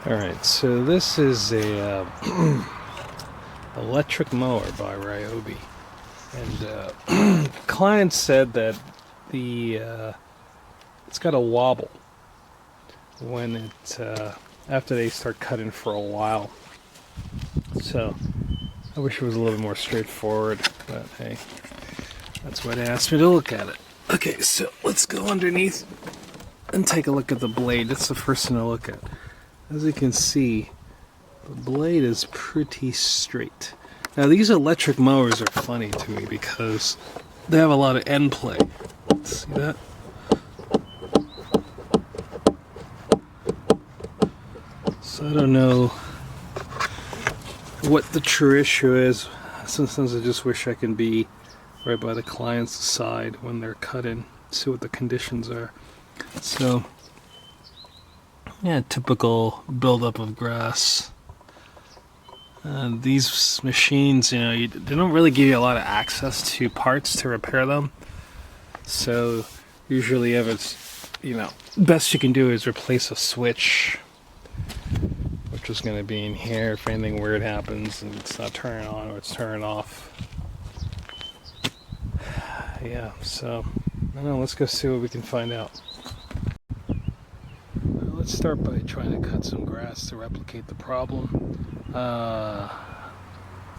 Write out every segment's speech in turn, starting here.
Alright, so this is a electric mower by Ryobi. And the client said that it's got a wobble when after they start cutting for a while. So I wish it was a little more straightforward, but hey, that's why they asked me to look at it. Okay, so let's go underneath and take a look at the blade. That's the first thing to look at. As you can see, the blade is pretty straight. Now these electric mowers are funny to me because they have a lot of end play. See that? So I don't know what the true issue is. Sometimes I just wish I can be right by the client's side when they're cutting, see what the conditions are. So yeah, typical buildup of grass. These machines, they don't really give you a lot of access to parts to repair them. So usually if it's, best you can do is replace a switch, which is going to be in here if anything weird happens and it's not turning on or it's turning off. Yeah, so I don't know, let's go see what we can find out. Let's start by trying to cut some grass to replicate the problem.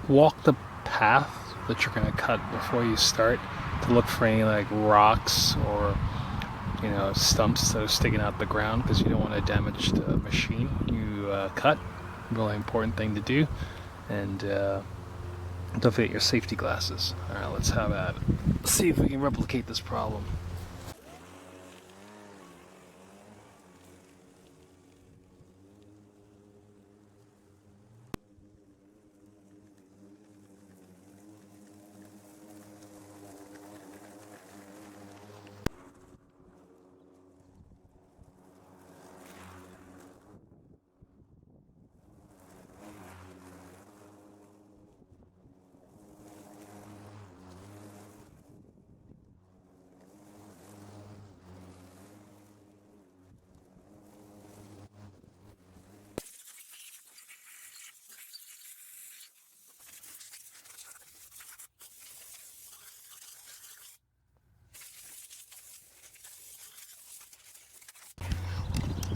Walk the path that you're going to cut before you start to look for any like rocks or stumps that are sticking out the ground, because you don't want to damage the machine you cut. Really important thing to do. And don't forget your safety glasses. Alright, let's have at it. Let's see if we can replicate this problem.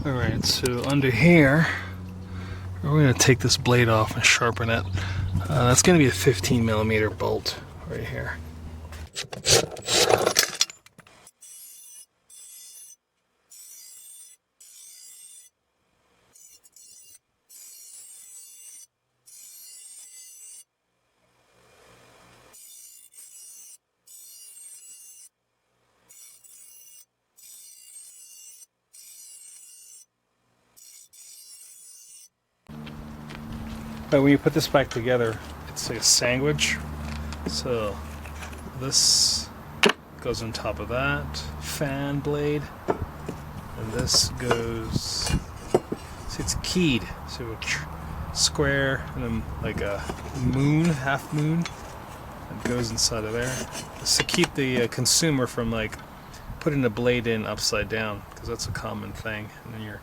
Alright, so under here, we're going to take this blade off and sharpen it. That's going to be a 15mm bolt right here. But when you put this back together, it's like a sandwich. So this goes on top of that fan blade, and this goes. See, it's keyed, so a square and then like a moon, half moon, that goes inside of there. It's to keep the consumer from like putting the blade in upside down, because that's a common thing. And then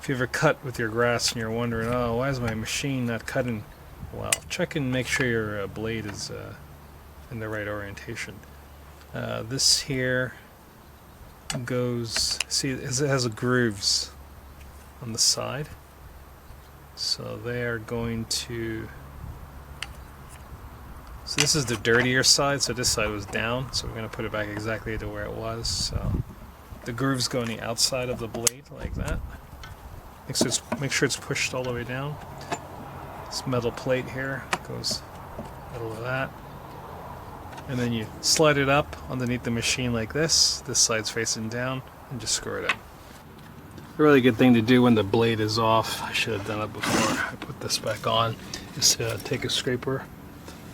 if you ever cut with your grass and you're wondering, oh, why is my machine not cutting? Well, check and make sure your blade is in the right orientation. This here goes, see, it has grooves on the side. So they are going to, so this is the dirtier side, so this side was down, so we're going to put it back exactly to where it was. So the grooves go on the outside of the blade like that. Make sure it's pushed all the way down. This metal plate here goes middle of that. And then you slide it up underneath the machine like this. This side's facing down, and just screw it in. A really good thing to do when the blade is off, I should have done it before I put this back on, is to take a scraper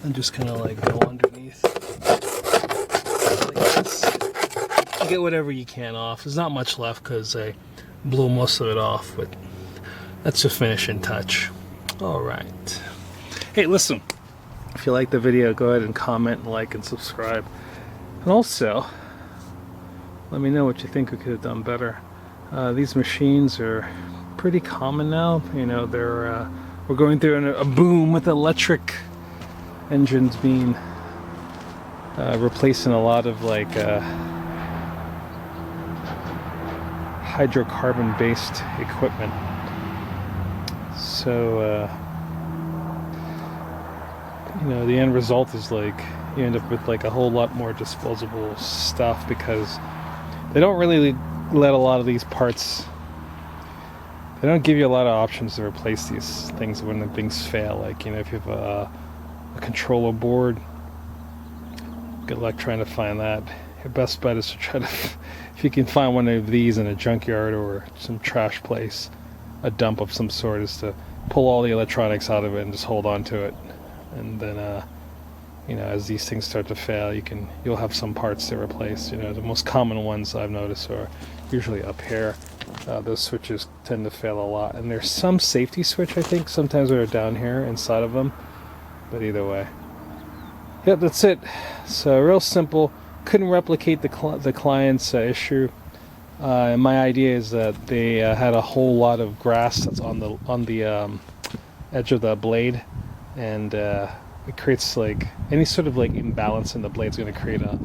and just kind of like go underneath like this. You get whatever you can off. There's not much left because I blew most of it off, but that's a finishing touch. Alright. Hey, listen, if you like the video, go ahead and comment, like, and subscribe. And also, let me know what you think we could have done better. These machines are pretty common now. You know, we're going through a boom with electric engines being replacing a lot of like hydrocarbon based equipment. So you know, the end result is like you end up with like a whole lot more disposable stuff, because they don't really let a lot of these parts, they don't give you a lot of options to replace these things when the things fail. Like, you know, if you have a controller board, good luck trying to find that. Your best bet is to try to, if you can find one of these in a junkyard or some trash place, a dump of some sort, is to pull all the electronics out of it and just hold on to it. And then, you know, as these things start to fail, you'll have some parts to replace. You know, the most common ones I've noticed are usually up here. Those switches tend to fail a lot, and there's some safety switch, I think, sometimes that are down here inside of them. But either way, yep, that's it. So real simple. Couldn't replicate the client's issue. And my idea is that they had a whole lot of grass that's on the edge of the blade, and it creates like any sort of like imbalance in the blade is going to create a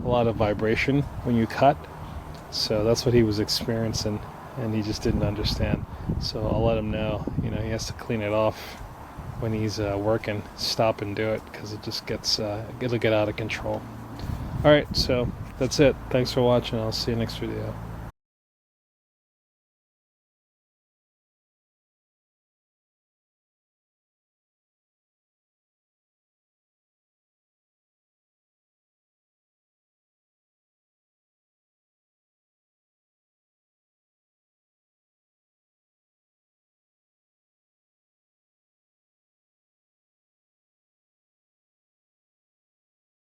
lot of vibration when you cut. So that's what he was experiencing, and he just didn't understand. So I'll let him know, you know, he has to clean it off when he's working. Stop and do it, because it just gets it'll get out of control. All right, so that's it. Thanks for watching. I'll see you next video.